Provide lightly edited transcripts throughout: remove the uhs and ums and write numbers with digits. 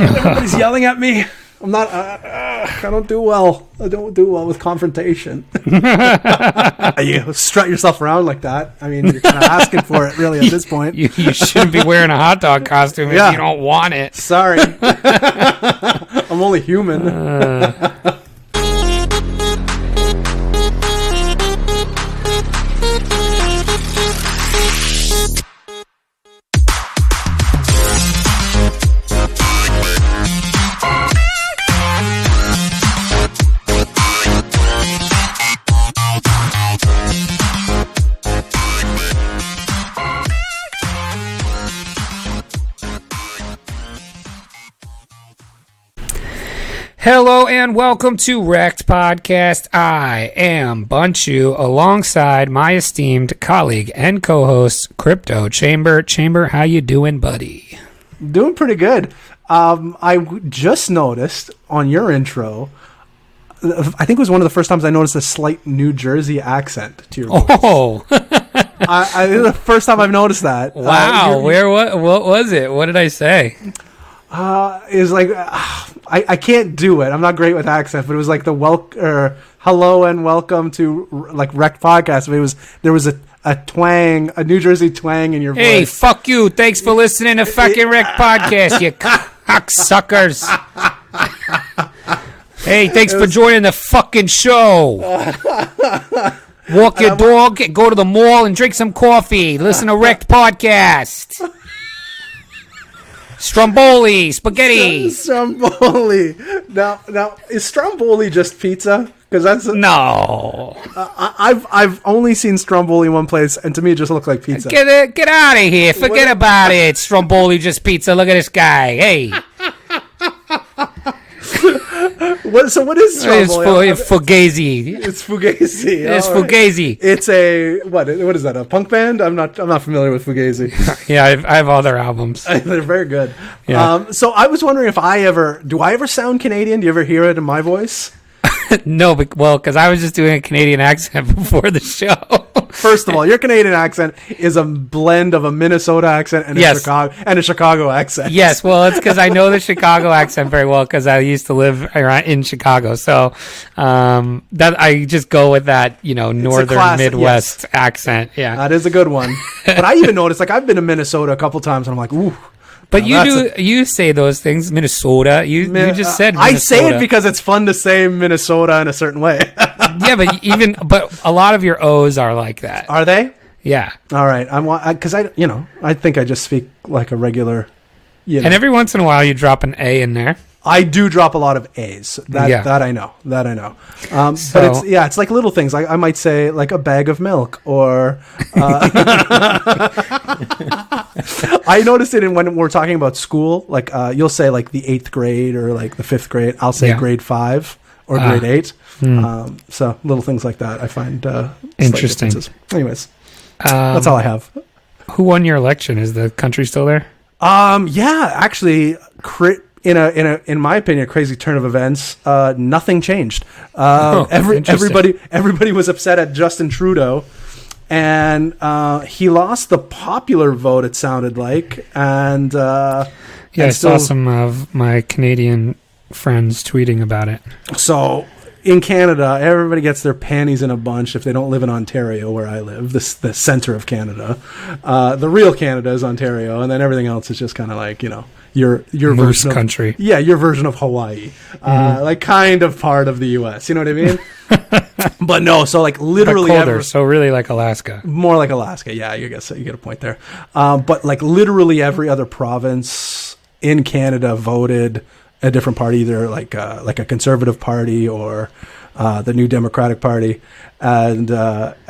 Everybody's yelling at me. I'm not. I don't do well. I don't do well with confrontation. You strut yourself around like that. I mean, you're kind of asking for it, really, at this point. You shouldn't be wearing a hot dog costume if you don't want it. Sorry, I'm only human. Hello and welcome to REKT Podcast. I am Bunchu alongside my esteemed colleague and co-host Crypto Chamber. Chamber, how you doing, buddy? Doing pretty good. I just noticed on your intro, I think it was one of the first times I noticed a slight New Jersey accent to your voice. Oh, this is the first time I've noticed that. Wow, what was it? What did I say? It was like I can't do it. I'm not great with accents, but it was like the hello and welcome to like REKT Podcast. There was a twang, a New Jersey twang in your voice. Hey, fuck you! Thanks for listening to fucking REKT Podcast, you cocksuckers. Hey, thanks for joining the fucking show. Walk your dog, go to the mall, and drink some coffee. Listen to REKT Podcast. Stromboli, spaghetti. Stromboli. Now, is Stromboli just pizza? Because that's no. I've only seen Stromboli one place, and to me, it just looked like pizza. Get out of here! Forget about it. Stromboli just pizza. Look at this guy. Hey. What is Stromboli? It's Fugazi. It's Fugazi. It's Fugazi. Right. It's a what is that? A punk band? I'm not familiar with Fugazi. Yeah, I have all their albums. They're very good. Yeah. So I was wondering if do I ever sound Canadian? Do you ever hear it in my voice? No, because I was just doing a Canadian accent before the show. First of all, your Canadian accent is a blend of a Minnesota accent and a Chicago accent. Yes, well, it's because I know the Chicago accent very well because I used to live in Chicago. So that I just go with that, northern Midwest accent. Yeah, that is a good one. But I even noticed, like, I've been to Minnesota a couple times, and I'm like, ooh. But you say those things, Minnesota. You just said Minnesota. I say it because it's fun to say Minnesota in a certain way. Yeah, but a lot of your O's are like that. Are they? Yeah. All right. Because I think I just speak like a regular. And every once in a while you drop an A in there. I do drop a lot of A's. That I know. But it's like little things. I might say like a bag of milk or. I noticed it when we're talking about school. Like you'll say like the 8th grade or like the 5th grade. I'll say grade 5 or grade 8. So little things like that I find interesting. Anyways, that's all I have. Who won your election? Is the country still there? Yeah, actually, in my opinion, a crazy turn of events. Nothing changed. Everybody was upset at Justin Trudeau, and he lost the popular vote. It sounded like, and I saw some of my Canadian friends tweeting about it. So in Canada, everybody gets their panties in a bunch if they don't live in Ontario, where I live, the center of Canada. The real Canada is Ontario, and then everything else is just kind of like, your Moose version country. Your version of Hawaii, like kind of part of the U.S. You know what I mean? But no, so like literally, but colder, so really like Alaska. More like Alaska, yeah. You get a point there. But like literally every other province in Canada voted a different party, either like a conservative party or the New Democratic Party, and the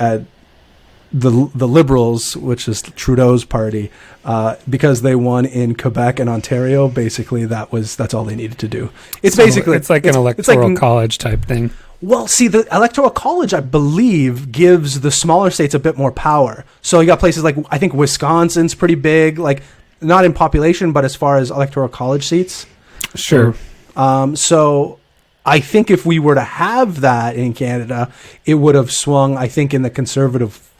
Liberals, which is Trudeau's party, because they won in Quebec and Ontario. Basically, that's all they needed to do. It's like an electoral college type thing. Well, see, the electoral college, I believe, gives the smaller states a bit more power. So you got places like, I think Wisconsin's pretty big, like not in population, but as far as electoral college seats. Sure. So I think if we were to have that in Canada, it would have swung, I think, in the conservative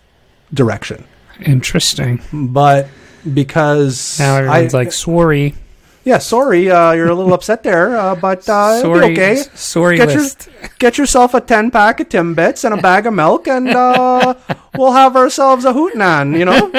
direction. Interesting. But because now everyone's like, sorry. Yeah, sorry, you're a little upset there, but it'll be okay. Sorry Get yourself a 10-pack of Timbits and a bag of milk, and we'll have ourselves a hootenanny, you know?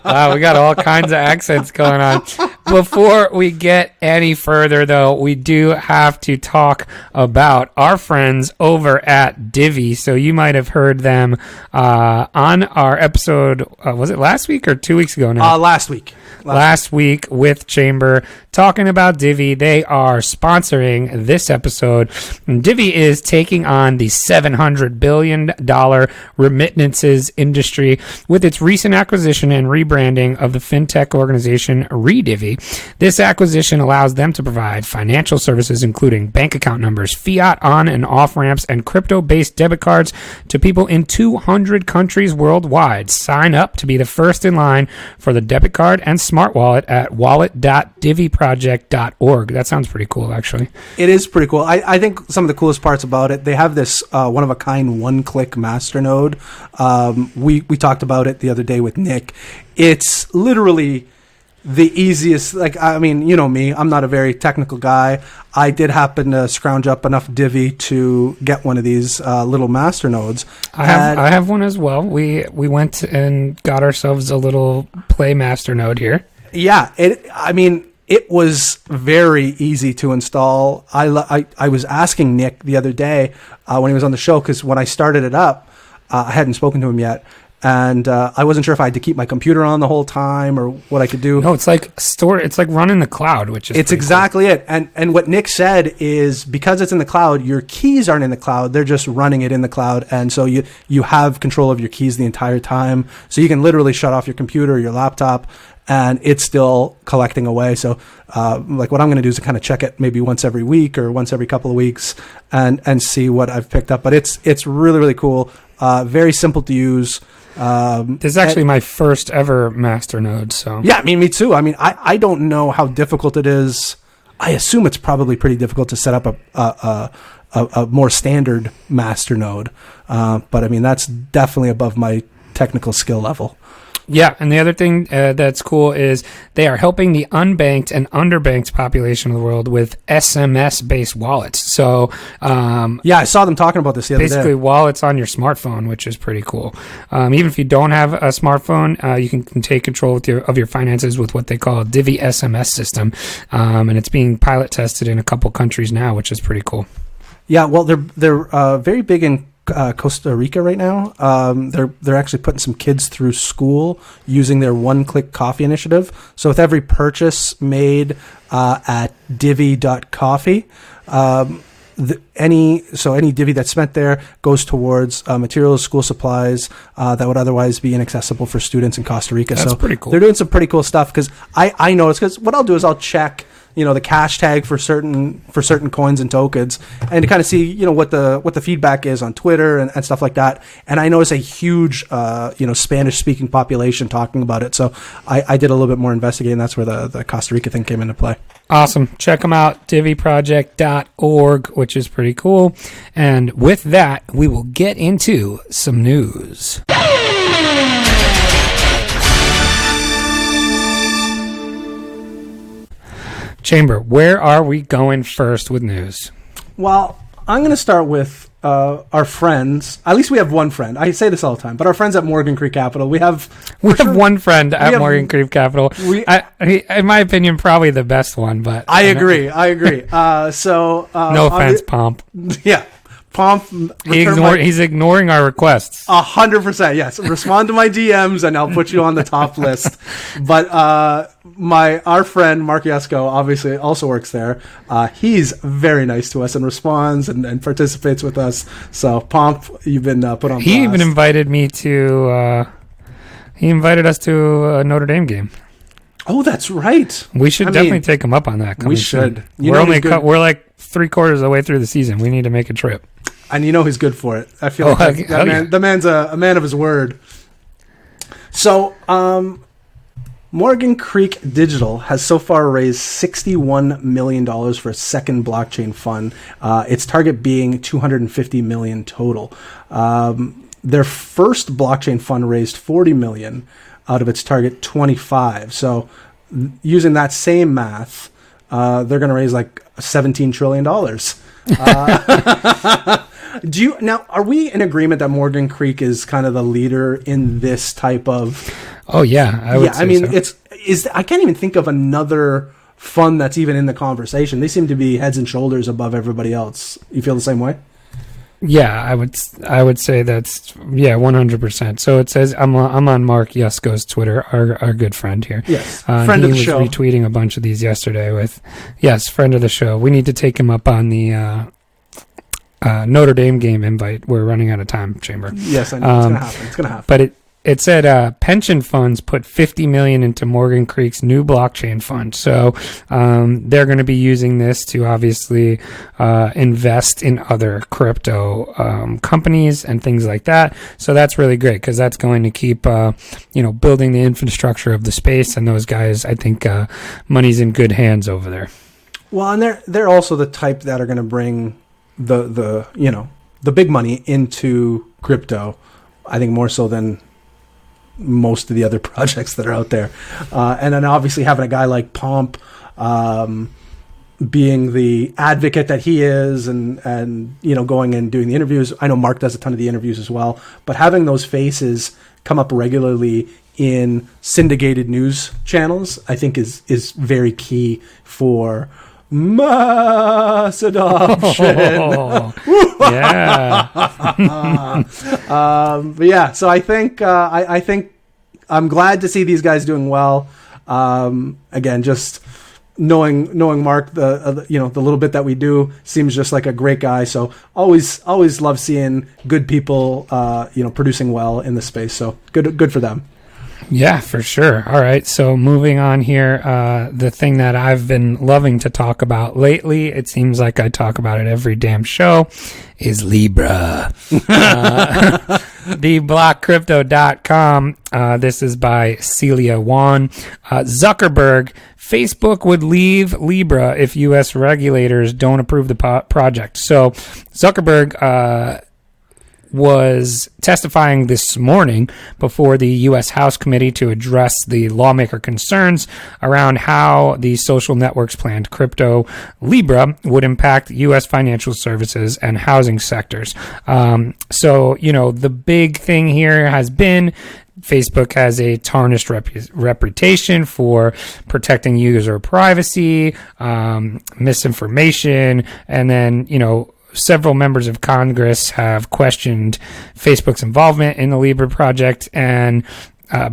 Wow, we got all kinds of accents going on. Before we get any further, though, we do have to talk about our friends over at Divvy. So you might have heard them on our episode, was it last week or 2 weeks ago now? Last week. Last week with Chamber talking about Divvy. They are sponsoring this episode. And Divvy is taking on the $700 billion remittances industry with its recent acquisition and rebranding of the fintech organization ReDivvy. This acquisition allows them to provide financial services including bank account numbers, fiat on and off ramps, and crypto-based debit cards to people in 200 countries worldwide. Sign up to be the first in line for the debit card and smart wallet at wallet.divvyproject.org. That sounds pretty cool, actually. It is pretty cool. I think some of the coolest parts about it, they have this one-of-a-kind one-click masternode. We talked about it the other day with Nick. It's literally the easiest. Like, I mean, you know me, I'm not a very technical guy. I did happen to scrounge up enough Divvy to get one of these little masternodes. I have one as well. We went and got ourselves a little Play masternode here. Yeah, it was very easy to install. I was asking Nick the other day when he was on the show, because when I started it up, I hadn't spoken to him yet, and I wasn't sure if I had to keep my computer on the whole time or what I could do. No, it's like it's like running the cloud, which is exactly cool. It. And what Nick said is, because it's in the cloud, your keys aren't in the cloud; they're just running it in the cloud, and so you have control of your keys the entire time. So you can literally shut off your computer or your laptop, and it's still collecting away. So, like, what I'm going to do is kind of check it maybe once every week or once every couple of weeks, and see what I've picked up. But it's really, really cool. Very simple to use. This is actually my first ever masternode. So yeah, me too. I mean, I don't know how difficult it is. I assume it's probably pretty difficult to set up a more standard masternode. But I mean, that's definitely above my technical skill level. Yeah, and the other thing that's cool is they are helping the unbanked and underbanked population of the world with SMS-based wallets. So, I saw them talking about this the other day. Basically, wallets on your smartphone, which is pretty cool. Even if you don't have a smartphone, you can take control of your finances with what they call a Divvy SMS system, and it's being pilot tested in a couple countries now, which is pretty cool. Yeah, well, they're very big in Costa Rica right now. They're actually putting some kids through school using their one-click coffee initiative. So with every purchase made at divvy.coffee, any divvy that's spent there goes towards materials, school supplies that would otherwise be inaccessible for students in Costa Rica. That's so pretty cool. They're doing some pretty cool stuff, because I noticed, because what I'll do is I'll check the cash tag for certain coins and tokens, and to kind of see what the feedback is on Twitter and stuff like that. And I noticed a huge Spanish speaking population talking about it. So I did a little bit more investigating. That's where the Costa Rica thing came into play. Awesome. Check them out, divvyproject.org, which is pretty cool. And with that, we will get into some news. Chamber, where are we going first with news? Well, I'm going to start with our friends. At least we have one friend. I say this all the time, but our friends at Morgan Creek Capital. We have one friend at Morgan Creek Capital. In my opinion, probably the best one. But I agree. No offense, Pomp. Yeah. Pomp, he's ignoring our requests. 100%, yes. Respond to my DMs and I'll put you on the top list. But our friend Mark Yesko obviously also works there. He's very nice to us and responds and participates with us. So Pomp, you've been put on blast. He even invited me to. He invited us to a Notre Dame game. Oh, that's right. We should definitely take him up on that. We should. We're like 3/4 of the way through the season. We need to make a trip. And he's good for it. I feel the man's a man of his word. So, Morgan Creek Digital has so far raised $61 million for a second blockchain fund. Its target being $250 million total. Their first blockchain fund raised $40 million out of its target 25. So using that same math, they're going to raise like $17 trillion. Are we in agreement that Morgan Creek is kind of the leader in this type of? Oh yeah, I would. Say so. I can't even think of another fund that's even in the conversation. They seem to be heads and shoulders above everybody else. You feel the same way? Yeah, I would say that's 100%. So it says I'm on Mark Yusko's Twitter, our good friend here. Yes, friend of the show. He was retweeting a bunch of these yesterday with, yes, friend of the show. We need to take him up on the Notre Dame game invite. We're running out of time, Chamber. Yes, I know. It's gonna happen. But it said pension funds put $50 million into Morgan Creek's new blockchain fund. So they're going to be using this to obviously invest in other crypto companies and things like that. So that's really great because that's going to keep building the infrastructure of the space. And those guys, I think, money's in good hands over there. Well, and they're also the type that are going to bring the big money into crypto. I think more so than most of the other projects that are out there. And then obviously having a guy like Pomp being the advocate that he is and going and doing the interviews. I know Mark does a ton of the interviews as well, but having those faces come up regularly in syndicated news channels, I think is very key for mass adoption. Yeah. But yeah, so I think I'm glad to see these guys doing well. Again, just knowing Mark, the little bit that we do, seems just like a great guy. So always love seeing good people producing well in the space. So good for them. Yeah, for sure. All right. So moving on here, the thing that I've been loving to talk about lately, it seems like I talk about it every damn show, is Libra. TheBlockCrypto.com. This is by Celia Wan. Zuckerberg, Facebook would leave Libra if U.S. regulators don't approve the project. So Zuckerberg was testifying this morning before the U.S. House Committee to address the lawmaker concerns around how the social network's planned crypto Libra would impact U.S. financial services and housing sectors. So, the big thing here has been Facebook has a tarnished reputation for protecting user privacy, misinformation, and then, several members of Congress have questioned Facebook's involvement in the Libra project, and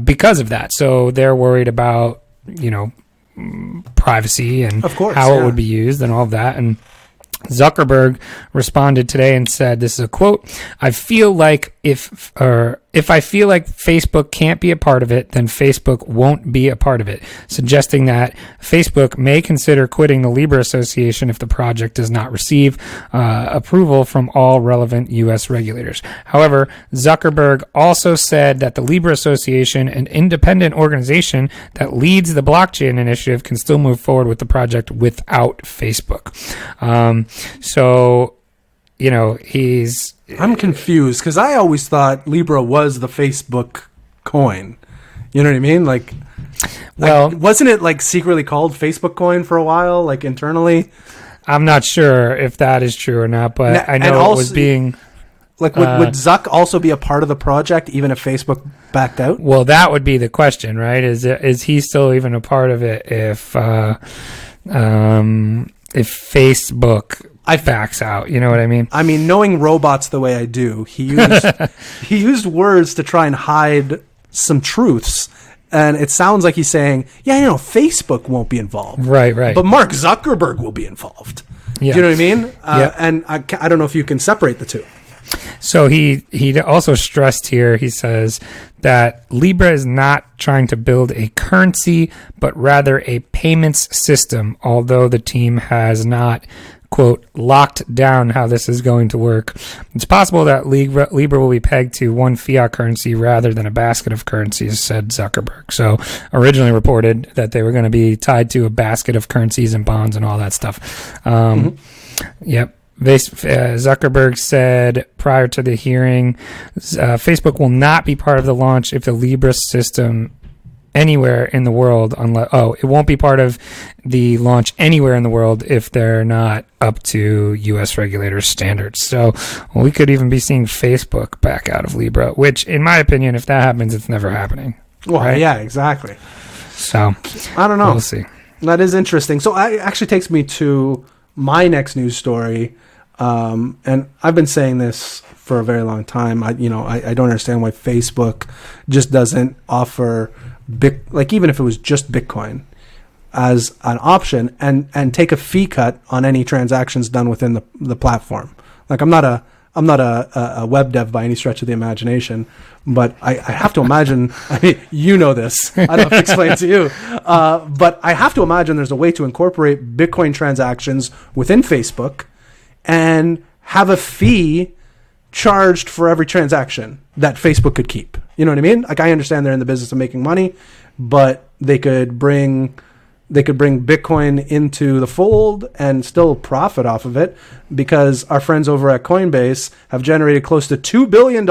because of that, so they're worried about privacy and of course, how it would be used and all of that. And Zuckerberg responded today and said, this is a quote, I feel like if I feel like Facebook can't be a part of it, then Facebook won't be a part of it, suggesting that Facebook may consider quitting the Libra Association if the project does not receive approval from all relevant U.S. regulators. However, Zuckerberg also said that the Libra Association, an independent organization that leads the blockchain initiative, can still move forward with the project without Facebook. So, I'm confused because I always thought Libra was the Facebook coin. You know what I mean? Wasn't it secretly called Facebook coin for a while, internally? I'm not sure if that is true or not, but I know it was being... would Zuck also be a part of the project even if Facebook backed out? Well, that would be the question, right? Is he still even a part of it if Facebook backs out? You know what I mean? I mean, knowing robots the way I do, he used words to try and hide some truths. And it sounds like he's saying, Facebook won't be involved. Right. But Mark Zuckerberg will be involved. Yeah. Do you know what I mean? Yeah. And I don't know if you can separate the two. So he also stressed here, he says that Libra is not trying to build a currency, but rather a payments system, although the team has not, quote, locked down how this is going to work. It's possible that Libra will be pegged to one fiat currency rather than a basket of currencies, said Zuckerberg. So originally reported that they were going to be tied to a basket of currencies and bonds and all that stuff. Yep. Zuckerberg said prior to the hearing, Facebook will not be part of the launch if the Libra system anywhere in the world unless it won't be part of the launch anywhere in the world if they're not up to US regulators standards. So we could even be seeing Facebook back out of Libra, which in my opinion, if that happens, it's never happening. Well, right? yeah, exactly. So I don't know. We'll see. That is interesting. So it actually takes me to my next news story. And I've been saying this for a very long time. I don't understand why Facebook just doesn't offer even if it was just Bitcoin as an option and take a fee cut on any transactions done within the platform. Like I'm not a web dev by any stretch of the imagination, but I have to imagine, I mean, you know this, I don't have to explain it to you, but I have to imagine there's a way to incorporate Bitcoin transactions within Facebook and have a fee charged for every transaction that Facebook could keep. You know what I mean? Like I understand they're in the business of making money, but they could bring Bitcoin into the fold and still profit off of it, because our friends over at Coinbase have generated close to $2 billion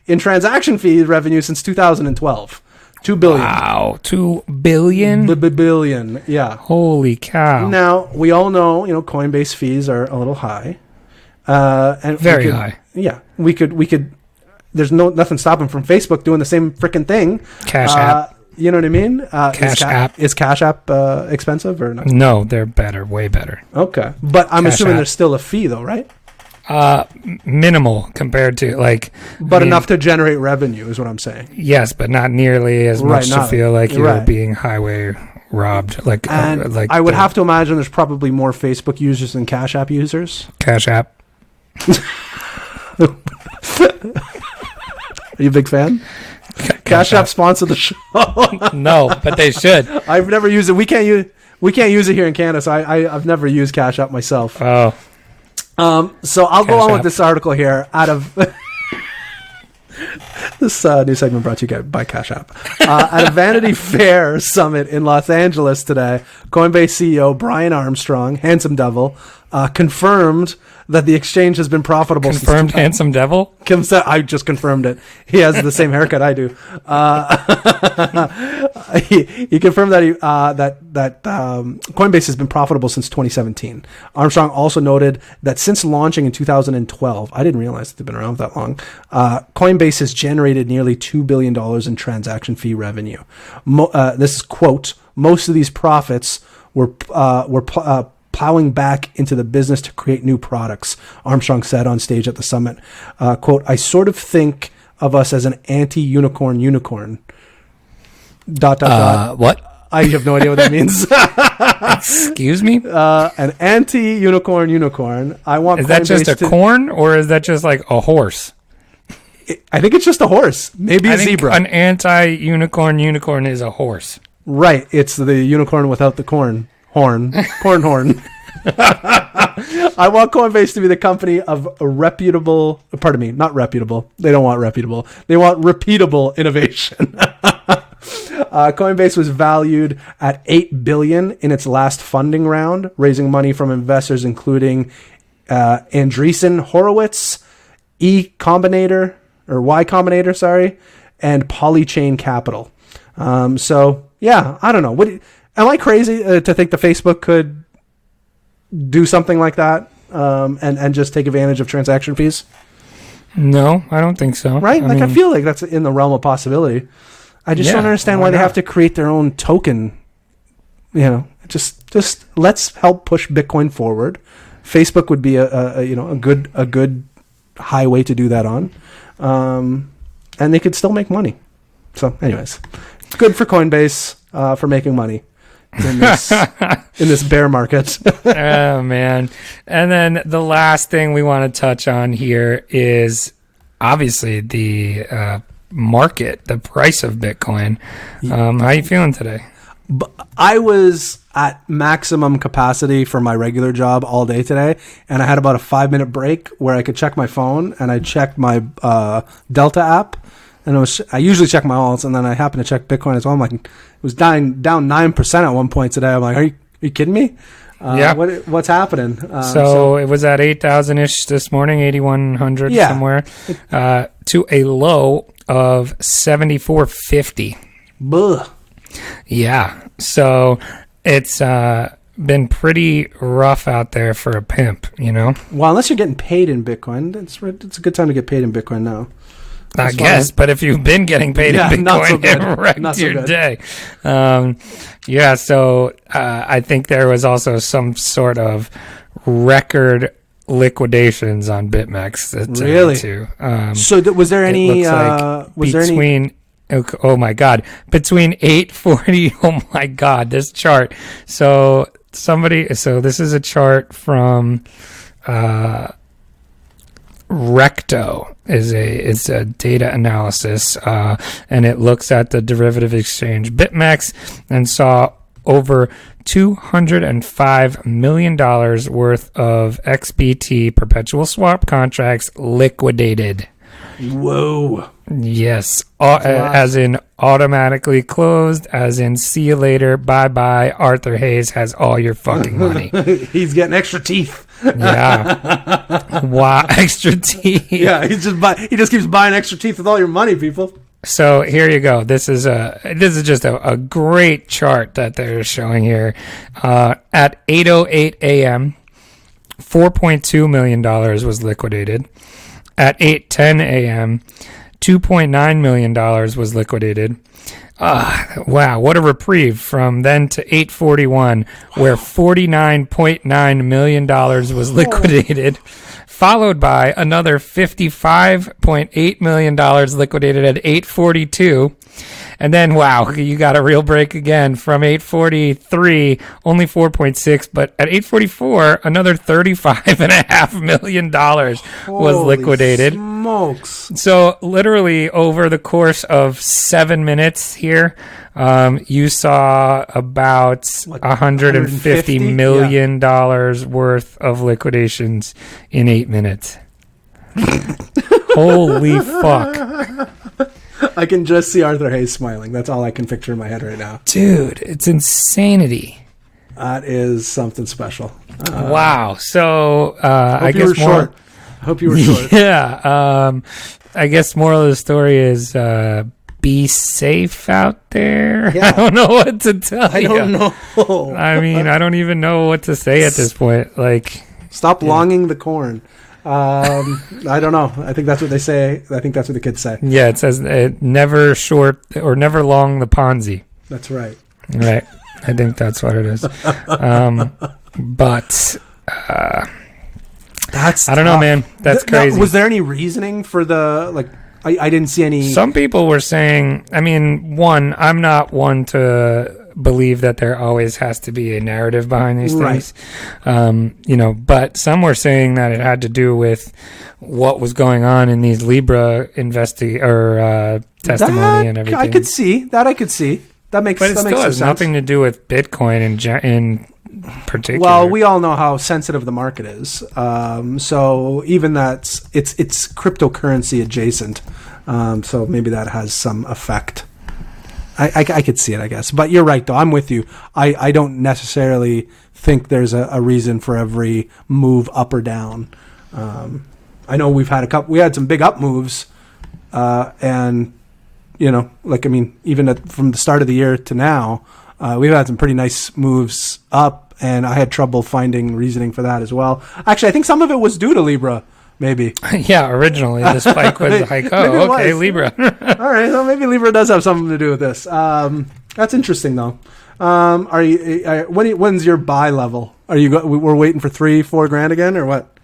in transaction fee revenue since 2012. $2 billion. Wow, $2 billion? Billion, yeah. Holy cow. Now, we all know, Coinbase fees are a little high. And very high. Yeah. We could there's nothing stopping from Facebook doing the same freaking thing. Cash App. You know what I mean? App. Is Cash App expensive or not? No, they're better, way better. Okay. But I'm assuming there's still a fee though, right? Minimal compared to enough to generate revenue is what I'm saying. Yes, but not nearly as much to feel like you're being highway robbed. I would have to imagine there's probably more Facebook users than Cash App users. Cash App. Are you a big fan? Cash App sponsored the show. No, but they should. I've never used it. We can't use it here in Canada, so I've never used Cash App myself. Oh. So I'll go on with this article here. Out of this new segment brought to you by Cash App. At a Vanity Fair summit in Los Angeles today, Coinbase CEO Brian Armstrong, Handsome Devil, confirmed that the exchange has been profitable. Confirmed Handsome Devil? I just confirmed it. He has the same haircut I do. He confirmed that Coinbase has been profitable since 2017. Armstrong also noted that since launching in 2012, I didn't realize that they've been around that long, Coinbase has generated nearly $2 billion in transaction fee revenue. This is, quote, most of these profits were plowing back into the business to create new products, Armstrong said on stage at the summit. Quote, I sort of think of us as an anti-unicorn unicorn. ... What? I have no idea what that means. Excuse me? An anti-unicorn unicorn. I want. Is that just a corn, or is that just like a horse? I think it's just a horse. Maybe a zebra. An anti-unicorn unicorn is a horse. Right. It's the unicorn without the corn horn. I want Coinbase to be the company of not reputable. They don't want reputable. They want repeatable innovation. Coinbase was valued at $8 billion in its last funding round, raising money from investors including Andreessen Horowitz, Y Combinator, and Polychain Capital. So yeah, I don't know. Am I crazy to think that Facebook could do something like that and just take advantage of transaction fees? No, I don't think so. Right? I feel like that's in the realm of possibility. I just don't understand why they have to create their own token. Just let's help push Bitcoin forward. Facebook would be a good highway to do that on, and they could still make money. So, anyways, good for Coinbase for making money in this bear market. Oh man! And then the last thing we want to touch on here is obviously the market, the price of Bitcoin. How are you feeling today? I was at maximum capacity for my regular job all day today, and I had about a 5-minute break where I could check my phone, and I checked my Delta app, and I usually check my alts, and then I happened to check Bitcoin as well. I'm like, it was down 9% at one point today. I'm like, are you kidding me? Yeah. What's happening? So it was at 8,000-ish this morning, 8,100 somewhere, to a low of 7,450. Buh. Yeah. So it's been pretty rough out there for a pimp, you know? Well, unless you're getting paid in Bitcoin, it's a good time to get paid in Bitcoin now. I guess, but if you've been getting paid in Bitcoin, it wrecked your day. So I think there was also some sort of record liquations on BitMEX. Really? Too. So was there any? Oh my God! Between 840. Oh my God! This chart. So this is a chart from REKT. Is a data analysis, and it looks at the derivative exchange BitMEX and saw over $205 million worth of XBT perpetual swap contracts liquidated. Whoa. Yes. As in automatically closed, as in see you later, bye-bye, Arthur Hayes has all your fucking money. He's getting extra teeth. Yeah. Wow, extra teeth. Yeah, he just keeps buying extra teeth with all your money, people. So here you go. This is just a great chart that they're showing here. At 8:08 a.m., $4.2 million was liquidated. At 8:10 a.m., $2.9 million was liquidated. Wow, what a reprieve from then to 8:41, where $49.9 million was liquidated, followed by another $55.8 million liquidated at 8:42. And then, wow, you got a real break again from 8:43, only 4.6, but at 8:44, another $35.5 million was liquidated. Smokes. So literally over the course of 7 minutes here, you saw about $150 million worth of liquidations in 8 minutes. Holy fuck. I can just see Arthur Hayes smiling. That's all I can picture in my head right now. Dude, it's insanity. That is something special. Wow. So I guess you were short. I hope you were short. Yeah. I guess moral of the story is be safe out there. Yeah. I don't know what to tell you. I don't know. I mean, I don't even know what to say at this point. Like, stop longing the corn. I don't know. I think that's what they say. I think that's what the kids say. Yeah, it says never short or never long the Ponzi. That's right. Right. I think that's what it is. But that's I don't know, man. That's crazy. Now, was there any reasoning for the I didn't see any. Some people were saying. I mean, I'm not one to believe that there always has to be a narrative behind these things. Right. But some were saying that it had to do with what was going on in these Libra testimony and everything. I could see. That makes But it still has sense. nothing to do with Bitcoin in particular. Well, we all know how sensitive the market is. So even it's cryptocurrency adjacent. So maybe that has some effect. I could see it, I guess. But you're right, though. I'm with you. I don't necessarily think there's a reason for every move up or down. I know we had some big up moves, and even from the start of the year to now, we've had some pretty nice moves up, and I had trouble finding reasoning for that as well. Actually, I think some of it was due to Libra. Maybe. Yeah, originally the spike was like, oh, okay, Libra. All right, well, maybe Libra does have something to do with this. That's interesting, though. When's your buy level? We're waiting for $3-4 grand again, or what?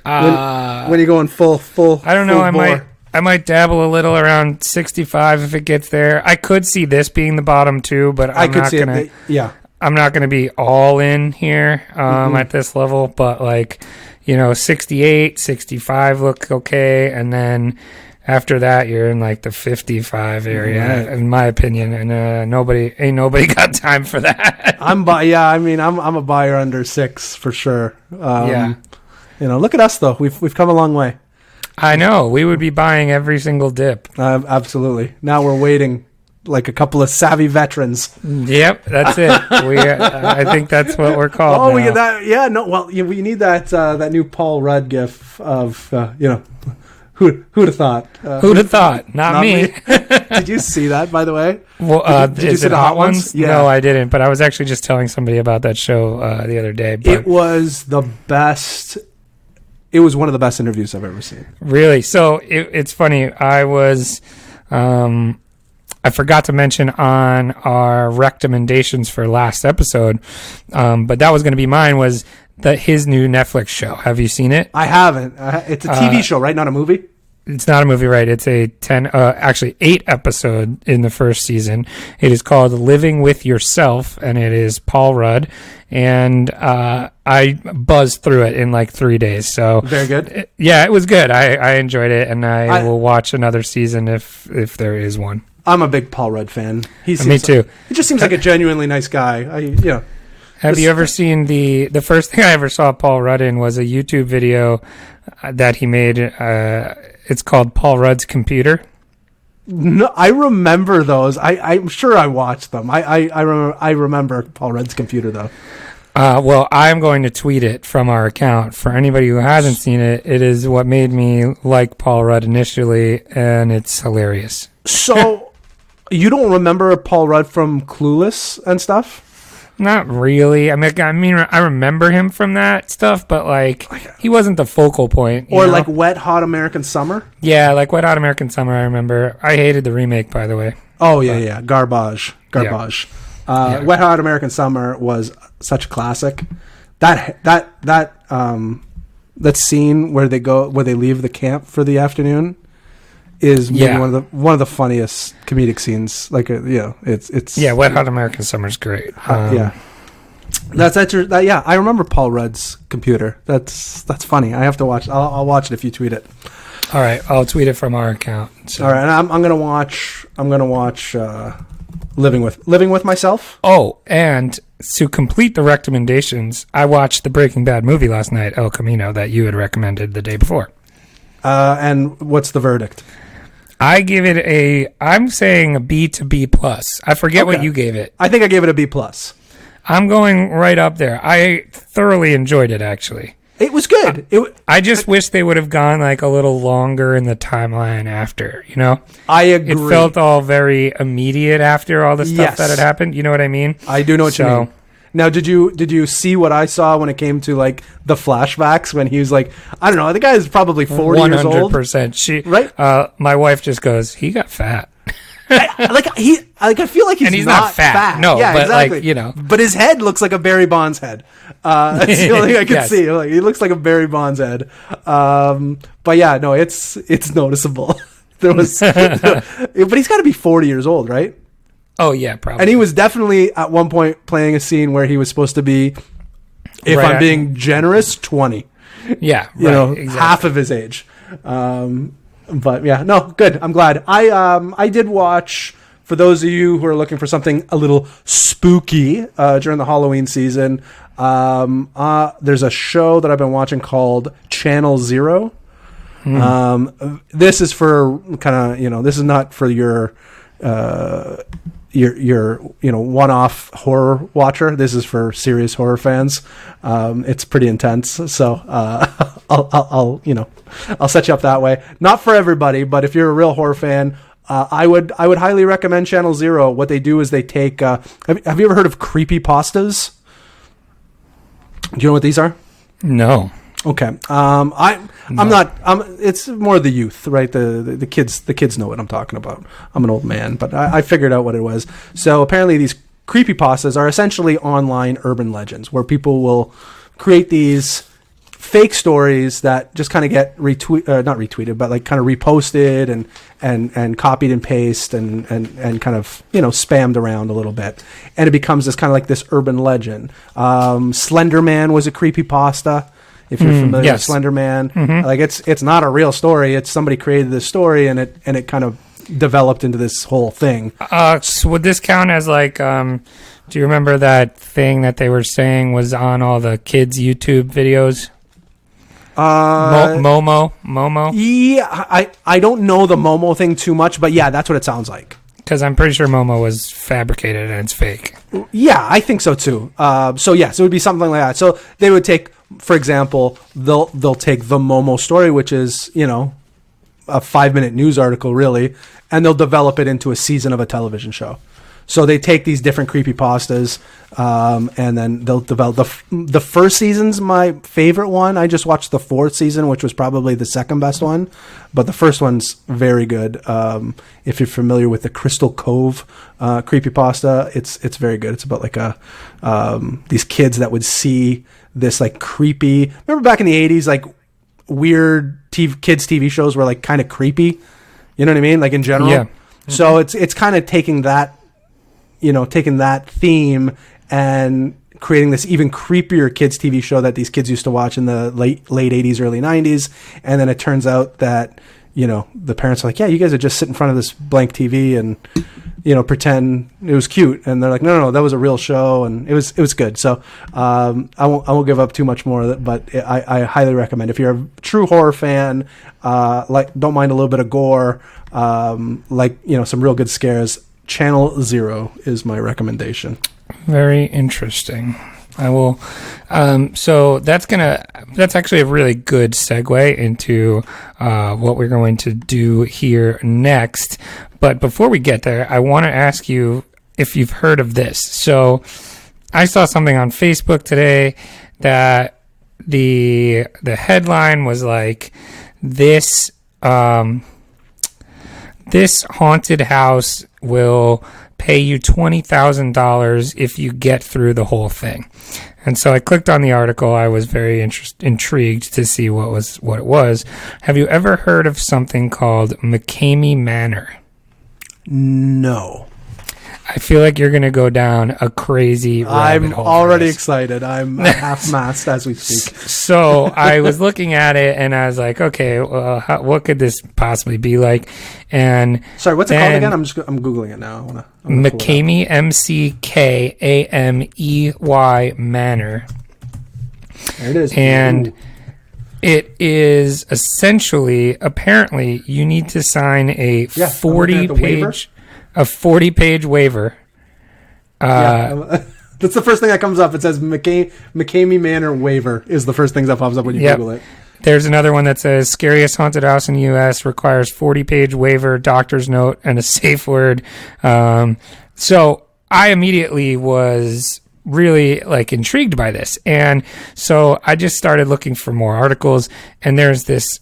When are you going full? I don't know. Bore? I might dabble a little around 65 if it gets there. I could see this being the bottom too, but I'm not gonna be all in here at this level, but 68, 65 look okay, and then after that you're in the 55 area, in my opinion, and nobody got time for that. I'm a buyer under 6 for sure. Look at us though. We've come a long way. I know. We would be buying every single dip. Absolutely. Now we're waiting like a couple of savvy veterans. Yep, that's it. I think that's what we're called. Oh, now. We get that. Yeah, no. Well, we need that new Paul Rudd gif of Who'd have thought? Who'd have thought? Not me. Did you see that, by the way? Well, did you see the Hot Ones? Yeah. No, I didn't. But I was actually just telling somebody about that show the other day. But it was the best. It was one of the best interviews I've ever seen. Really? So it's funny. I forgot to mention on our recommendations for last episode, but that was going to be mine, was his new Netflix show. Have you seen it? I haven't. It's a TV show, right? Not a movie? It's not a movie, right? It's a 8 episode in the first season. It is called Living with Yourself, and it is Paul Rudd. And I buzzed through it in like 3 days. So very good. Yeah, it was good. I enjoyed it, and I will watch another season if there is one. I'm a big Paul Rudd fan. Me too. He just seems like a genuinely nice guy. Have you ever seen the first thing I ever saw Paul Rudd in was a YouTube video that he made. It's called Paul Rudd's Computer. No, I remember those. I'm sure I watched them. I remember Paul Rudd's Computer though. Well, I'm going to tweet it from our account. For anybody who hasn't seen it, it is what made me like Paul Rudd initially, and it's hilarious. So, you don't remember Paul Rudd from Clueless and stuff? Not really. I mean, I remember him from that stuff, but like he wasn't the focal point. Or like Wet Hot American Summer? Yeah, like Wet Hot American Summer. I remember. I hated the remake, by the way. Oh yeah, garbage. Yeah. Wet Hot American Summer was such a classic. That scene where they leave the camp for the afternoon is maybe one of the funniest comedic scenes. Like it's Wet Hot American Summer is great. I remember Paul Rudd's Computer. That's funny. I have to watch. I'll watch it if you tweet it. All right, I'll tweet it from our account. So. All right, and I'm gonna watch. Living with Myself. Oh, and to complete the recommendations, I watched the Breaking Bad movie last night, El Camino, that you had recommended the day before. And what's the verdict? I give it I'm saying a B to B plus. I forget what you gave it. I think I gave it a B plus. I'm going right up there. I thoroughly enjoyed it, actually. It was good. I just wish they would have gone like a little longer in the timeline after, you know? I agree. It felt all very immediate after all the stuff that had happened. You know what I mean? I do know what you mean. Now, did you see what I saw when it came to like the flashbacks when he was like, I don't know, the guy is probably 40 years old. 100%. Right? My wife just goes, he got fat. I feel like he's not fat. No, yeah, but exactly. like, you know. But his head looks like a Barry Bonds head. That's the only thing I can see. Like, he looks like a Barry Bonds head. But yeah, no, it's noticeable. But he's got to be 40 years old, right? Oh yeah, probably. And he was definitely at one point playing a scene where he was supposed to be, if I'm being generous, 20. Yeah, exactly. Half of his age. But yeah, no, good. I'm glad. I did watch, for those of you who are looking for something a little spooky during the Halloween season, there's a show that I've been watching called Channel Zero. This is for kind of, this is not for your one-off horror watcher. This is for serious horror fans. It's pretty intense. So I'll set you up that way. Not for everybody, but if you're a real horror fan, I would highly recommend Channel Zero. What they do is they take. Have you ever heard of creepypastas? Do you know what these are? No. Okay. I'm not. It's more the youth, right? The kids know what I'm talking about. I'm an old man, but I figured out what it was. So apparently, these creepypastas are essentially online urban legends where people will create these fake stories that just kind of get not retweeted, but like kind of reposted and copied and pasted and kind of spammed around a little bit, and it becomes this kind of like this urban legend. Slender Man was a creepypasta. If you're familiar with Slender Man, like it's not a real story. It's somebody created this story and it kind of developed into this whole thing. So would this count as like? Do you remember that thing that they were saying was on all the kids' YouTube videos? Momo. Yeah, I don't know the Momo thing too much, but yeah, that's what it sounds like. Because I'm pretty sure Momo was fabricated and it's fake. Yeah, I think so too. So it would be something like that. So they would take, for example, they'll take the Momo story, which is a 5-minute news article, really, and they'll develop it into a season of a television show. So they take these different creepypastas, and then they'll develop the first season's my favorite one. I just watched the 4th season, which was probably the second best one, but the first one's very good. If you're familiar with the Crystal Cove creepypasta, it's very good. It's about like these kids that would see this like creepy. Remember back in the 80s, like weird kids TV shows were like kind of creepy. You know what I mean? Like in general. Yeah. So it's kind of taking that theme and creating this even creepier kids TV show that these kids used to watch in the late 80s, early 90s. And then it turns out that, the parents are like, yeah, you guys are just sit in front of this blank TV and, pretend it was cute. And they're like, no, that was a real show. And it was good. So, I won't give up too much more, but I highly recommend if you're a true horror fan, don't mind a little bit of gore, some real good scares. Channel 0 is my recommendation. Very interesting. I will. So that's actually a really good segue into what we're going to do here next. But before we get there, I want to ask you if you've heard of this. So I saw something on Facebook today that the headline was like this haunted house will pay you $20,000 if you get through the whole thing. And so I clicked on the article. I was very intrigued to see what it was. Have you ever heard of something called McCamey Manor? No. I feel like you're going to go down a crazy rabbit hole. I'm already excited. I'm half-mast as we speak. So I was looking at it, and I was like, okay, well, what could this possibly be like? And sorry, what's it called again? I'm Googling it now. McCamey, McCamey Manor. There it is. And Ooh. It is essentially, apparently, you need to sign a 40-page waiver. That's the first thing that comes up. It says McCamey Manor waiver is the first thing that pops up when you Google it. There's another one that says scariest haunted house in the U.S. requires 40-page waiver, doctor's note, and a safe word. So I immediately was really intrigued by this. And so I just started looking for more articles, and there's this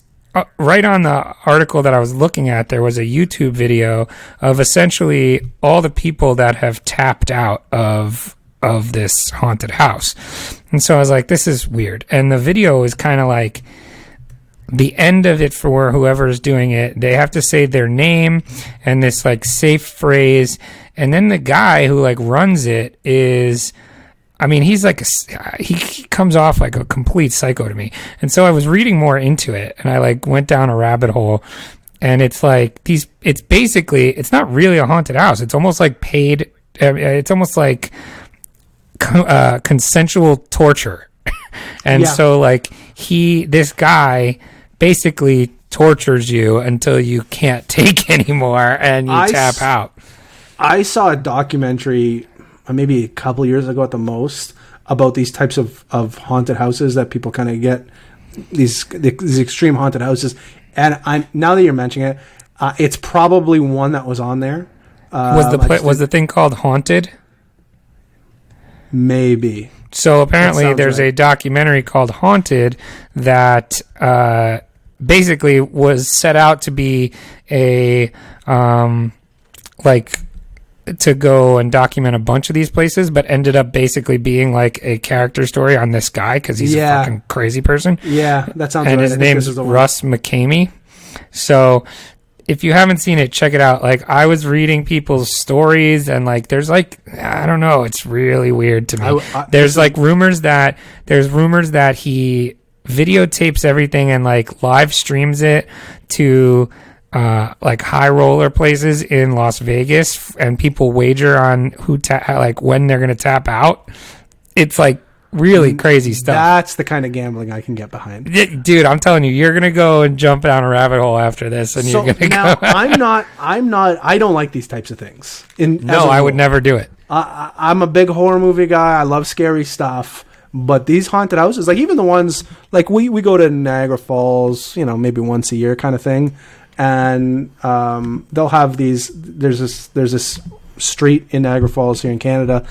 right on the article that I was looking at, there was a YouTube video of essentially all the people that have tapped out of this haunted house. And so I was like, this is weird. And the video is kind of like the end of it for whoever is doing it. They have to say their name and this safe phrase. And then the guy who runs it is, he's he comes off like a complete psycho to me. And so I was reading more into it, and I went down a rabbit hole, and it's it's basically, it's not really a haunted house. It's almost like paid, it's almost like consensual torture. And so this guy basically tortures you until you can't take anymore and you tap out. I saw a documentary maybe a couple years ago at the most about these types of haunted houses that people kind of get, these extreme haunted houses. And now that you're mentioning it, it's probably one that was on there. Was the thing called Haunted? Maybe. So apparently there's a documentary called Haunted that basically was set out to be a to go and document a bunch of these places, but ended up basically being a character story on this guy because he's a fucking crazy person. Yeah, that sounds right. And his name's Russ McCamey. So if you haven't seen it, check it out. I was reading people's stories, and there's I don't know, it's really weird to me. There's rumors that he videotapes everything and live streams it to high roller places in Las Vegas, and people wager on who when they're gonna tap out. It's really crazy stuff. That's the kind of gambling I can get behind, dude. I'm telling you, you're gonna go and jump down a rabbit hole after this, and you're gonna now, go. I don't like these types of things. I would never do it. I'm a big horror movie guy. I love scary stuff. But these haunted houses, even the ones we go to Niagara Falls, maybe once a year kind of thing. and they'll have these. There's this street in Niagara Falls here in Canada.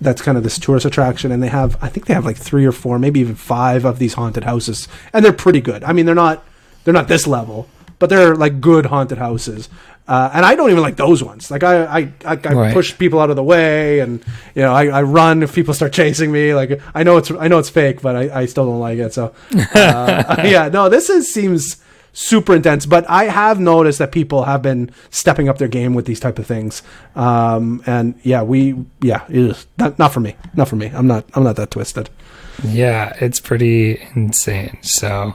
That's kind of this tourist attraction, and I think they have like 3 or 4, maybe even 5 of these haunted houses, and they're pretty good. I mean, they're not this level, but they're like good haunted houses. And I don't even like those ones. Like I Right. push people out of the way, and I run if people start chasing me. Like I know it's fake, but I still don't like it. So yeah, no, seems super intense. But I have noticed that people have been stepping up their game with these type of things. And yeah, it is not for me. Not for me. I'm not that twisted. Yeah, it's pretty insane. So,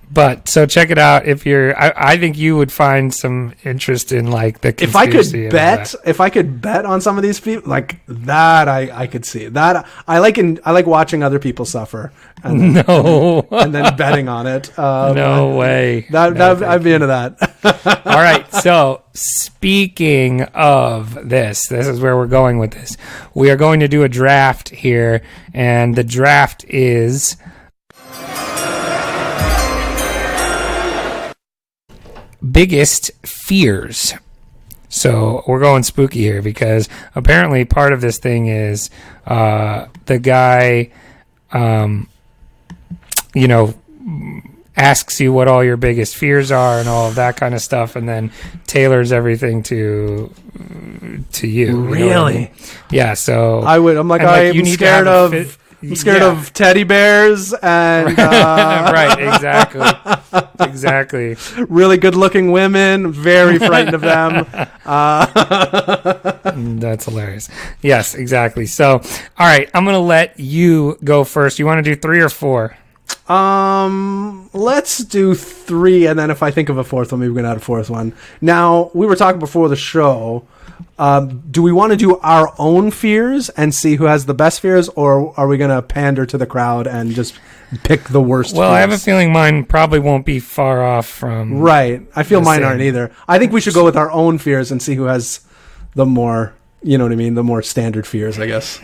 but so check it out. If I think you would find some interest in like the conspiracy. If I could bet on some of these people like that, I could see that. I like watching other people suffer. And then betting on it. No way. I'd be into that. All right. So speaking of this is where we're going with this. We are going to do a draft here, and the draft is biggest fears. So we're going spooky here because apparently part of this thing is the guy asks you what all your biggest fears are and all of that kind of stuff, and then tailors everything to you. Really? You know what I mean? Yeah. So I'm scared of teddy bears and right. Exactly. Really good-looking women. Very frightened of them. That's hilarious. Yes, exactly. So, all right, I'm gonna let you go first. You want to do 3 or 4? Let's do 3, and then if I think of a 4th one, maybe we're gonna add a 4th one. Now, we were talking before the show. Do we want to do our own fears and see who has the best fears, or are we gonna pander to the crowd and just pick the worst? Well, fears? I have a feeling mine probably won't be far off from. Right. I feel mine same. aren't either. I think we should go with our own fears and see who has the more, you know what I mean, the more standard fears, I guess.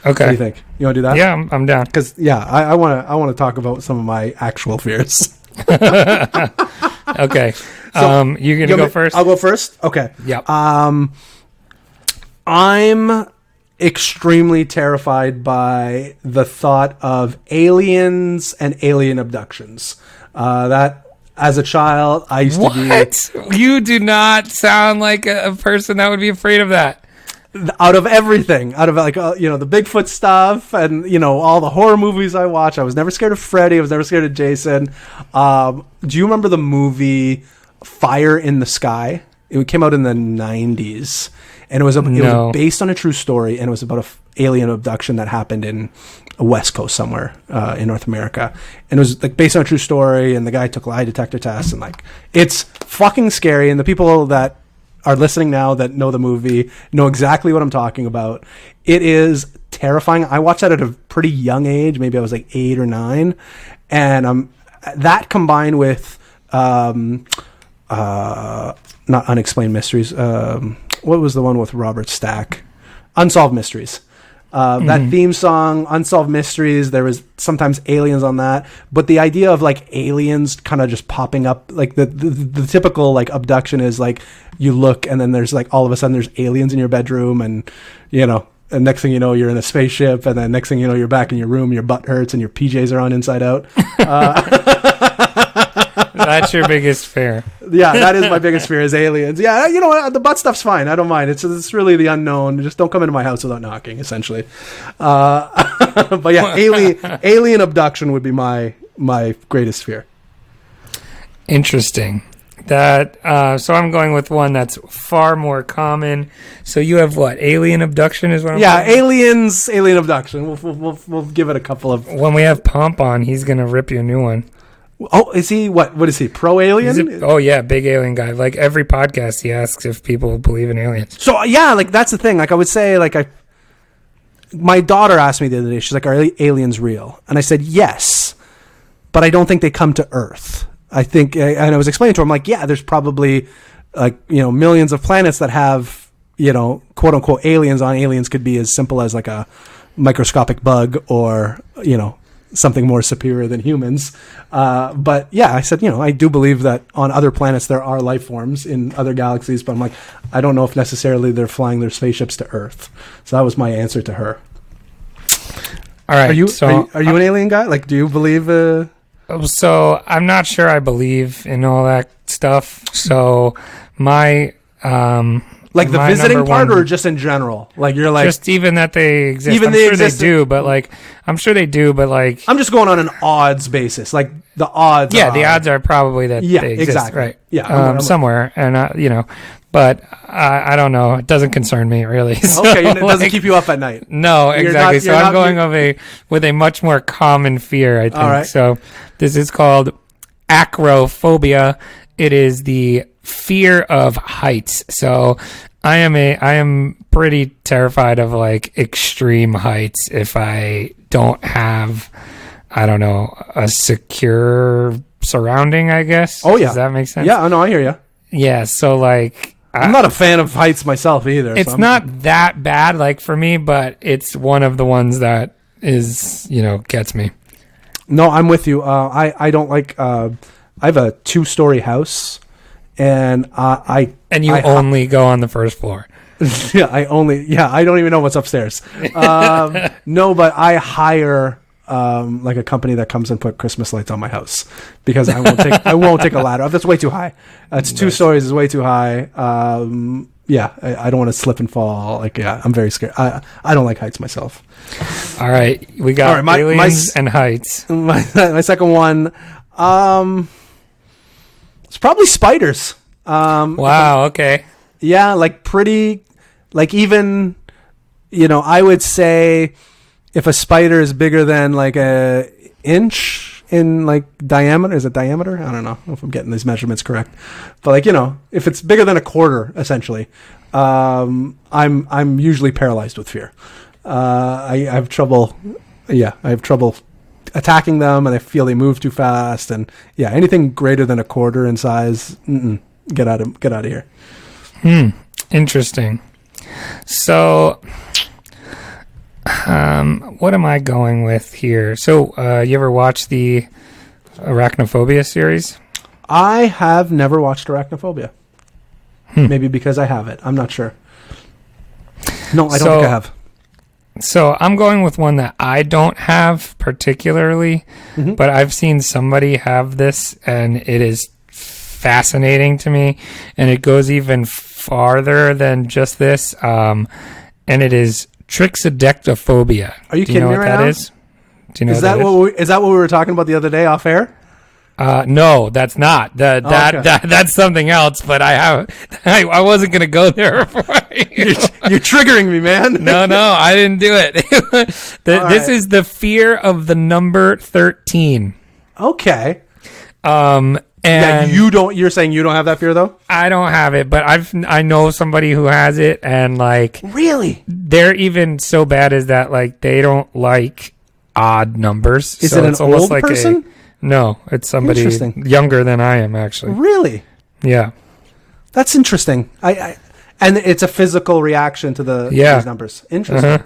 Okay. What do you think? You want to do that? Yeah, I'm down. Because I want to talk about some of my actual fears. Okay. So, you're gonna go first? I'll go first. Okay. Yep. I'm extremely terrified by the thought of aliens and alien abductions. That as a child, I used to be. What? You do not sound like a person that would be afraid of that. Out of everything, out of like the Bigfoot stuff and all the horror movies I watch, I was never scared of Freddy. I was never scared of Jason. Do you remember the movie Fire in the Sky? It came out in the 90s, and it was based on a true story, and it was about an alien abduction that happened in a West Coast somewhere in North America, and it was like based on a true story. And the guy took lie detector tests, and like it's fucking scary. And the people that are listening now that know the movie know exactly what I'm talking about. It is terrifying. I watched that at a pretty young age. Maybe I was like 8 or 9. And that combined with not Unexplained Mysteries. What was the one with Robert Stack? Unsolved Mysteries. That theme song, Unsolved Mysteries, there was sometimes aliens on that. But the idea of like aliens kind of just popping up, like the typical like abduction is like you look and then there's like all of a sudden there's aliens in your bedroom, and and next thing you know you're in a spaceship, and then next thing you know you're back in your room, your butt hurts and your PJs are on inside out. That's your biggest fear. Yeah, that is my biggest fear is aliens. Yeah, the butt stuff's fine. I don't mind. It's really the unknown. Just don't come into my house without knocking, essentially. But yeah, alien abduction would be my greatest fear. Interesting. That so I'm going with one that's far more common. So you have what? Alien abduction is what I'm saying? Alien abduction. We'll give it a couple of. When we have Pomp on, he's gonna rip you a new one. Oh, is he what is he? Pro alien? Oh yeah, big alien guy. Like every podcast, he asks if people believe in aliens. So yeah, like that's the thing. Like I would say, like my daughter asked me the other day. She's like, "Are aliens real?" And I said, "Yes, but I don't think they come to Earth." I think, and I was explaining to her, I'm like, "Yeah, there's probably like millions of planets that have quote unquote aliens on. Aliens could be as simple as like a microscopic bug, or something more superior than humans. But yeah, I said, I do believe that on other planets there are life forms in other galaxies, but I'm like, I don't know if necessarily they're flying their spaceships to Earth. So that was my answer to her. All right. Are you an alien guy? Like, do you believe? So I'm not sure I believe in all that stuff. So my like the visiting part, or just in general? Like you're like just even that they exist. Even I'm they sure exist. They do, but like I'm sure they do, but like I'm just going on an odds basis. Like the odds. Yeah, the odds are probably that they exist, exactly. Right? Yeah, I'm somewhere, and but I don't know. It doesn't concern me really. So, okay, it doesn't keep you up at night. No, exactly. So I'm going with a much more common fear, I think. All right. So this is called acrophobia. It is the fear of heights. So I am pretty terrified of like extreme heights if I don't have, I don't know, a secure surrounding, I guess. Oh yeah. Does that make sense? Yeah, no, I hear you. Yeah, so like I'm not a fan of heights myself either. It's not that bad like for me, but it's one of the ones that is, gets me. No, I'm with you. I don't like I have a 2-story house, and I only go on the first floor. I don't even know what's upstairs. No, but I hire like a company that comes and put Christmas lights on my house because I won't take a ladder. That's way too high. It's 2 stories is way too high. I don't want to slip and fall. Like, I'm very scared. I don't like heights myself. All right, we got aliens and heights. My second one, it's probably spiders. Wow. Okay. Yeah, like pretty, like even, I would say if a spider is bigger than like a inch in like diameter, is it diameter? I don't know if I'm getting these measurements correct, but like, if it's bigger than a quarter, essentially, I'm usually paralyzed with fear. I have trouble attacking them, and I feel they move too fast, and anything greater than a quarter in size, get out of here. Interesting. So, what am I going with here? So, you ever watch the Arachnophobia series? I have never watched Arachnophobia. Maybe because I have it. I'm not sure. No, I don't think I have. So I'm going with one that I don't have particularly, but I've seen somebody have this, and it is fascinating to me, and it goes even farther than just this, and it is trichodectophobia. Are you kidding me right now? Do you know is that what we were talking about the other day off air? No, that's not. That's something else. But I wasn't gonna go there. You're triggering me, man. No, I didn't do it. This is the fear of the number 13. Okay. And you're saying you don't have that fear though? I don't have it, but I know somebody who has it, and like really, they're even so bad as that like they don't like odd numbers. Is it an old person? No, it's somebody younger than I am, actually. Really? Yeah. That's interesting. And it's a physical reaction to these numbers. Interesting.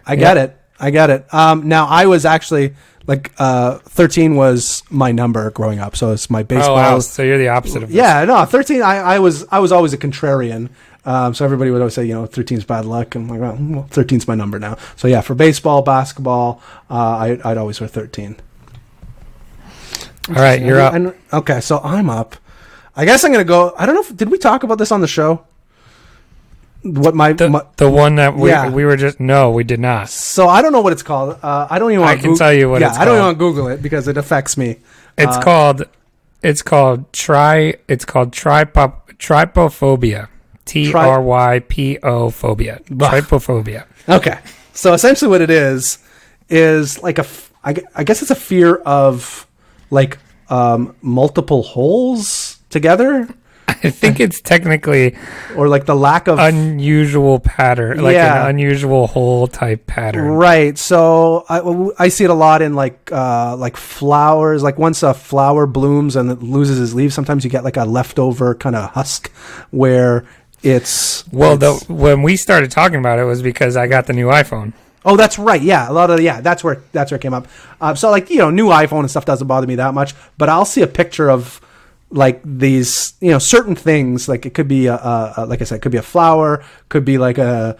I get it. Now, I was actually, 13 was my number growing up, so it's my baseball. Oh, wow. So you're the opposite of this. Yeah, no, 13, I was always a contrarian. So everybody would always say, 13's bad luck. And I'm like, well, 13's my number now. So yeah, for baseball, basketball, I'd always wear 13. All right, you're up. Okay, so I'm up. I guess I'm going to go. I don't know. Did we talk about this on the show? The one that we were just we did not. So I don't know what it's called. I don't even. I can tell you what it's called. I don't even want to Google it because it affects me. It's called trypophobia. Trypophobia. Trypophobia. Okay, so essentially what it is like I guess it's a fear of multiple holes together. I think it's technically, or like the lack of unusual pattern, an unusual hole type pattern. Right. So I see it a lot in like flowers. Like once a flower blooms and it loses its leaves, sometimes you get like a leftover kind of husk where when we started talking about it was because I got the new iPhone. Oh, that's right. Yeah, that's where it came up. So like, new iPhone and stuff doesn't bother me that much, but I'll see a picture of like these, certain things. Like it could be like I said, it could be a flower, could be like a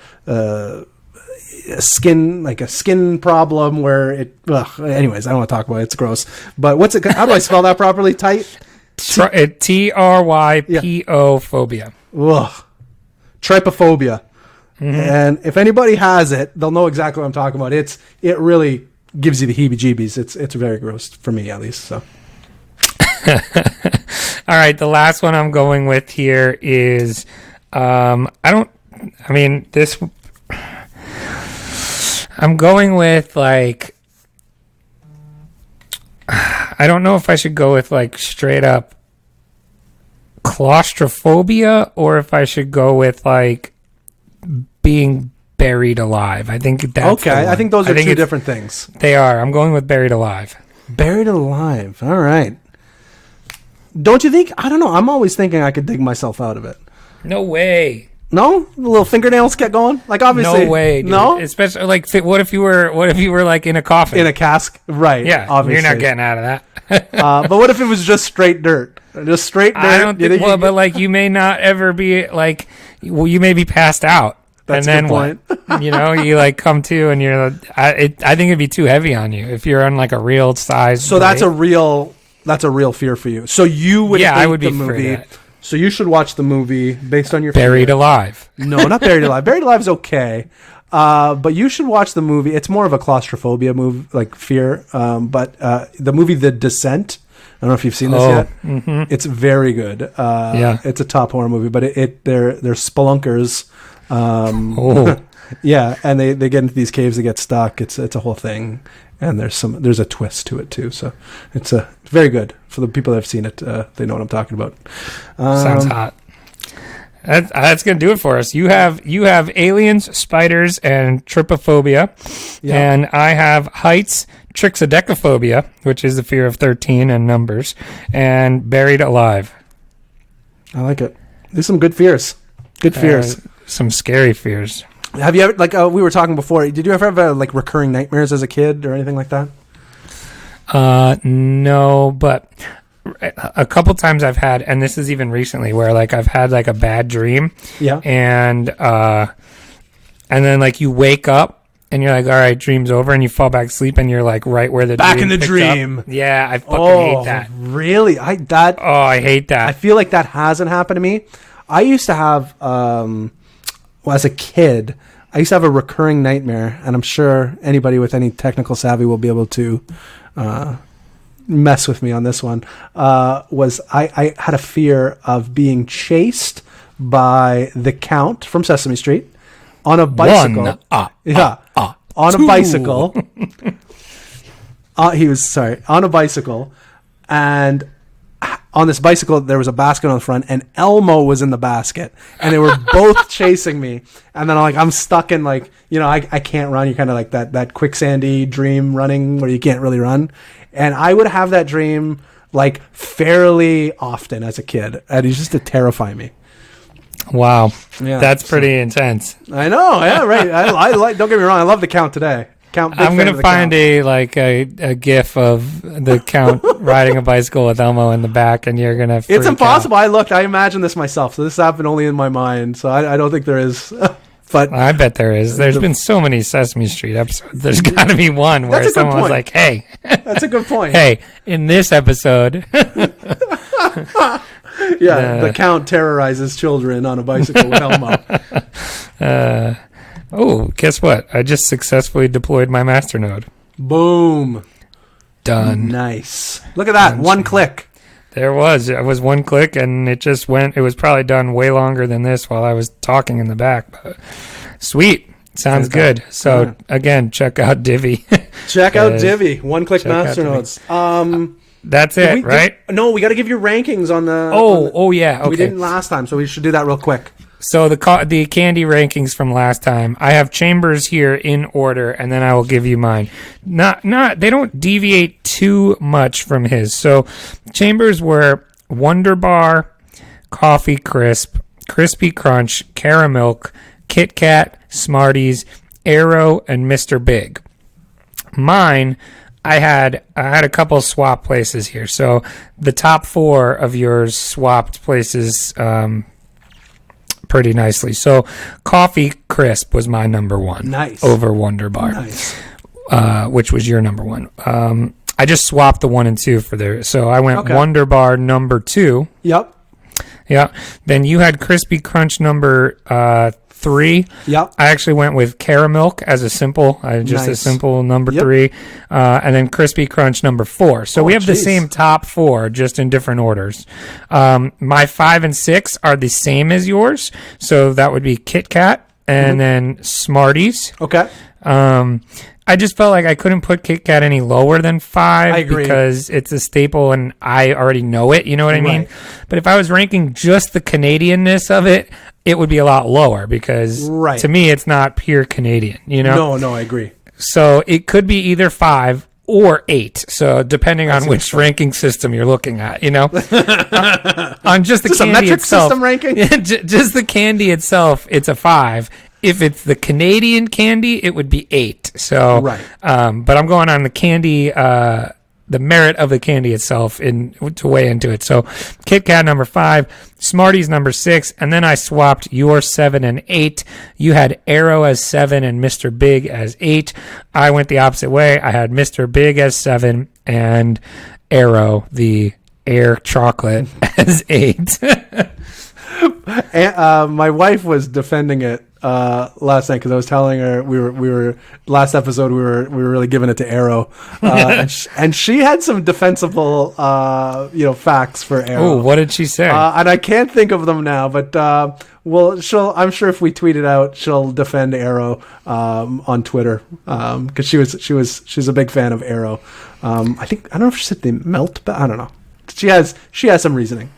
skin problem where it. Anyways, I don't want to talk about it. It's gross. But what's it? How do I spell that properly? Trypo phobia. Ugh. Trypophobia. Mm-hmm. And if anybody has it, they'll know exactly what I'm talking about. It really gives you the heebie-jeebies. It's very gross for me, at least. So, all right. The last one I'm going with here is I'm going with like, I don't know if I should go with like straight up claustrophobia or if I should go with like being buried alive. I think that's okay. I think those are two different things. They are. I'm going with buried alive. Buried alive. All right. Don't you think? I don't know. I'm always thinking I could dig myself out of it. No way. No, the little fingernails get going. Like obviously, no way. Dude. No, especially like, what if you were like in a coffin, in a cask? Right. Yeah. Obviously, you're not getting out of that. But what if it was just straight dirt? Just straight dirt. I don't think. Well, but like you may not ever be like. Well, you may be passed out. That's and then a good what? You like come to and you're. I think it'd be too heavy on you if you're on like a real size. So that's a real fear for you. So you would. Yeah, I would be the movie. Afraid of that. So you should watch the movie based on your Buried Alive. No, not Buried Alive. Buried Alive is okay, but you should watch the movie. It's more of a claustrophobia movie, like fear. But the movie The Descent. I don't know if you've seen this yet. Mm-hmm. It's very good. Yeah, it's a top horror movie, but they're spelunkers. Yeah, and they get into these caves, they get stuck. It's a whole thing, and there's a twist to it too. So it's very good for the people that have seen it. They know what I'm talking about. Sounds hot. That's gonna do it for us. You have aliens, spiders, and trypophobia, and I have heights, trichodecaphobia, which is the fear of 13 and numbers, and buried alive. I like it. There's some good fears. Good fears. Some scary fears. Have you ever, like we were talking before, did you ever have like recurring nightmares as a kid or anything like that? No, but a couple times I've had, and this is even recently, where like I've had like a bad dream. Yeah. And then like you wake up and you're like, all right, dream's over, and you fall back asleep and you're like right where the back dream in the dream. Up. Yeah, I fucking hate that. Really? I hate that. I feel like that hasn't happened to me. I used to have as a kid, I used to have a recurring nightmare, and I'm sure anybody with any technical savvy will be able to mess with me on this one. I had a fear of being chased by the Count from Sesame Street on a bicycle. On a bicycle. He was on a bicycle, and on this bicycle there was a basket on the front, and Elmo was in the basket, and they were both chasing me. And then I'm stuck in I can't run. You're kind of like that quicksandy dream running where you can't really run. And I would have that dream like fairly often as a kid, and it used to terrify me. Wow, yeah, that's pretty intense. I know, yeah, right. I like. Don't get me wrong, I love the Count today. I'm gonna find a GIF of the Count riding a bicycle with Elmo in the back, and you're gonna. It's impossible. I imagined this myself, so this happened only in my mind. So I don't think there is. But I bet there is. There's been so many Sesame Street episodes. There's got to be one where someone was like, "Hey, that's a good point." Hey, in this episode. Yeah, the Count terrorizes children on a bicycle with Elmo. Guess what? I just successfully deployed my masternode. Boom. Done. Nice. Look at that. One click. There was. It was one click, and it just went. It was probably done way longer than this while I was talking in the back. But sweet. Sounds good. So, again, check out Divi. Check out Divi. One click masternodes. That's it, right? No, we got to give you rankings on the. Yeah. Okay. We didn't last time, so we should do that real quick. So the candy rankings from last time, I have Chambers here in order, and then I will give you mine. They don't deviate too much from his. So Chambers were Wonder Bar, Coffee Crisp, Crispy Crunch, Caramilk, Kit Kat, Smarties, Arrow, and Mr. Big. Mine, I had a couple of swap places here. So the top 4 of yours swapped places pretty nicely. So Coffee Crisp was my number 1. Nice. Over Wonder Bar. Nice. Which was your number 1. I just swapped the 1 and 2 for there. So I went Wonder Bar number 2. Yep. Yeah. Then you had Crispy Crunch number 3. Yep. I actually went with Caramilk as a simple, a simple number 3. And then Crispy Crunch number 4. So we have the same top 4, just in different orders. My 5 and 6 are the same as yours. So that would be Kit Kat and then Smarties. Okay. I just felt like I couldn't put Kit Kat any lower than 5 I agree. because it's a staple and I already know it. You know what I mean? But if I was ranking just the Canadianness of it, it would be a lot lower because to me, it's not pure Canadian, you know? No, I agree. So it could be either 5 or 8. So depending on which ranking system you're looking at, you know? On just the Is this candy a metric itself, system ranking? just the candy itself, it's a 5. If it's the Canadian candy, it would be 8. So, but I'm going on the candy, the merit of the candy itself to weigh into it. So, Kit Kat number 5, Smarties number 6, and then I swapped your 7 and 8. You had Arrow as 7 and Mr. Big as 8. I went the opposite way. I had Mr. Big as 7 and Arrow, the Air chocolate, as 8. And, my wife was defending it last night because I was telling her we were last episode we were really giving it to Arrow, and she had some defensible facts for Arrow. Oh, what did she say? And I can't think of them now, but I'm sure if we tweet it out, she'll defend Arrow on Twitter because she's a big fan of Arrow. I don't know if she said they melt, but I don't know. She has some reasoning.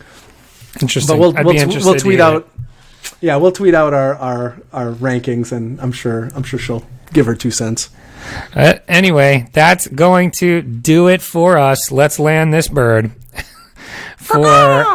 Interesting. But we'll tweet out. Yeah, we'll tweet out our rankings, and I'm sure she'll give her 2 cents. Anyway, that's going to do it for us. Let's land this bird. For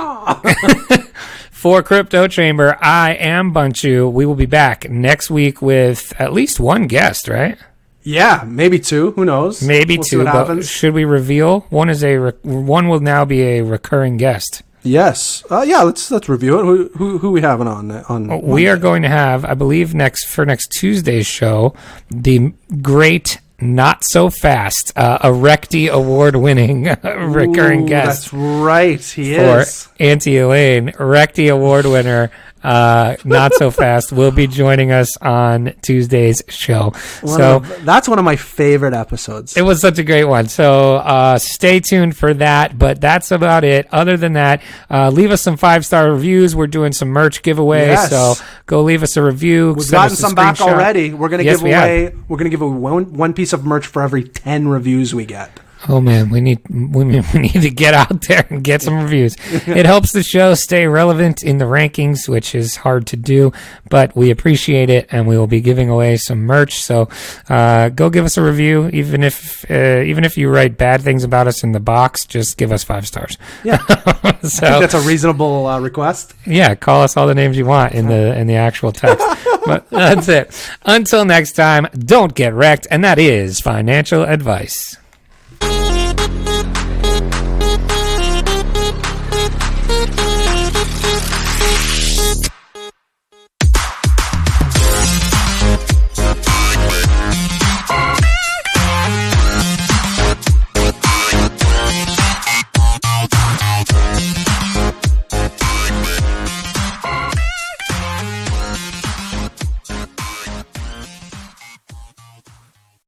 Crypto Chamber, I am Bunchu. We will be back next week with at least 1 guest, right? Yeah, maybe 2. Who knows? Maybe we'll 2. But should we reveal? One will now be a recurring guest. Yes. Let's review it. Who we having on? We are going to have, I believe, for next Tuesday's show, the great Not So Fast, a REKT award-winning recurring guest. That's right. He is. For Auntie Elaine, REKT award winner. Not So Fast will be joining us on Tuesday's show. That's one of my favorite episodes. It was such a great one. So stay tuned for that. But that's about it. Other than that, leave us some 5-star reviews. We're doing some merch giveaways, so go leave us a review. We've gotten some back already. We're going to give away. We're going to give away one piece of merch for every 10 reviews we get. Oh man, we need to get out there and get some reviews. It helps the show stay relevant in the rankings, which is hard to do, but we appreciate it, and we will be giving away some merch. So go give us a review, even if you write bad things about us in the box, just give us 5 stars. Yeah, I think that's a reasonable request. Yeah, call us all the names you want in the actual text. But that's it. Until next time, don't get wrecked, and that is financial advice.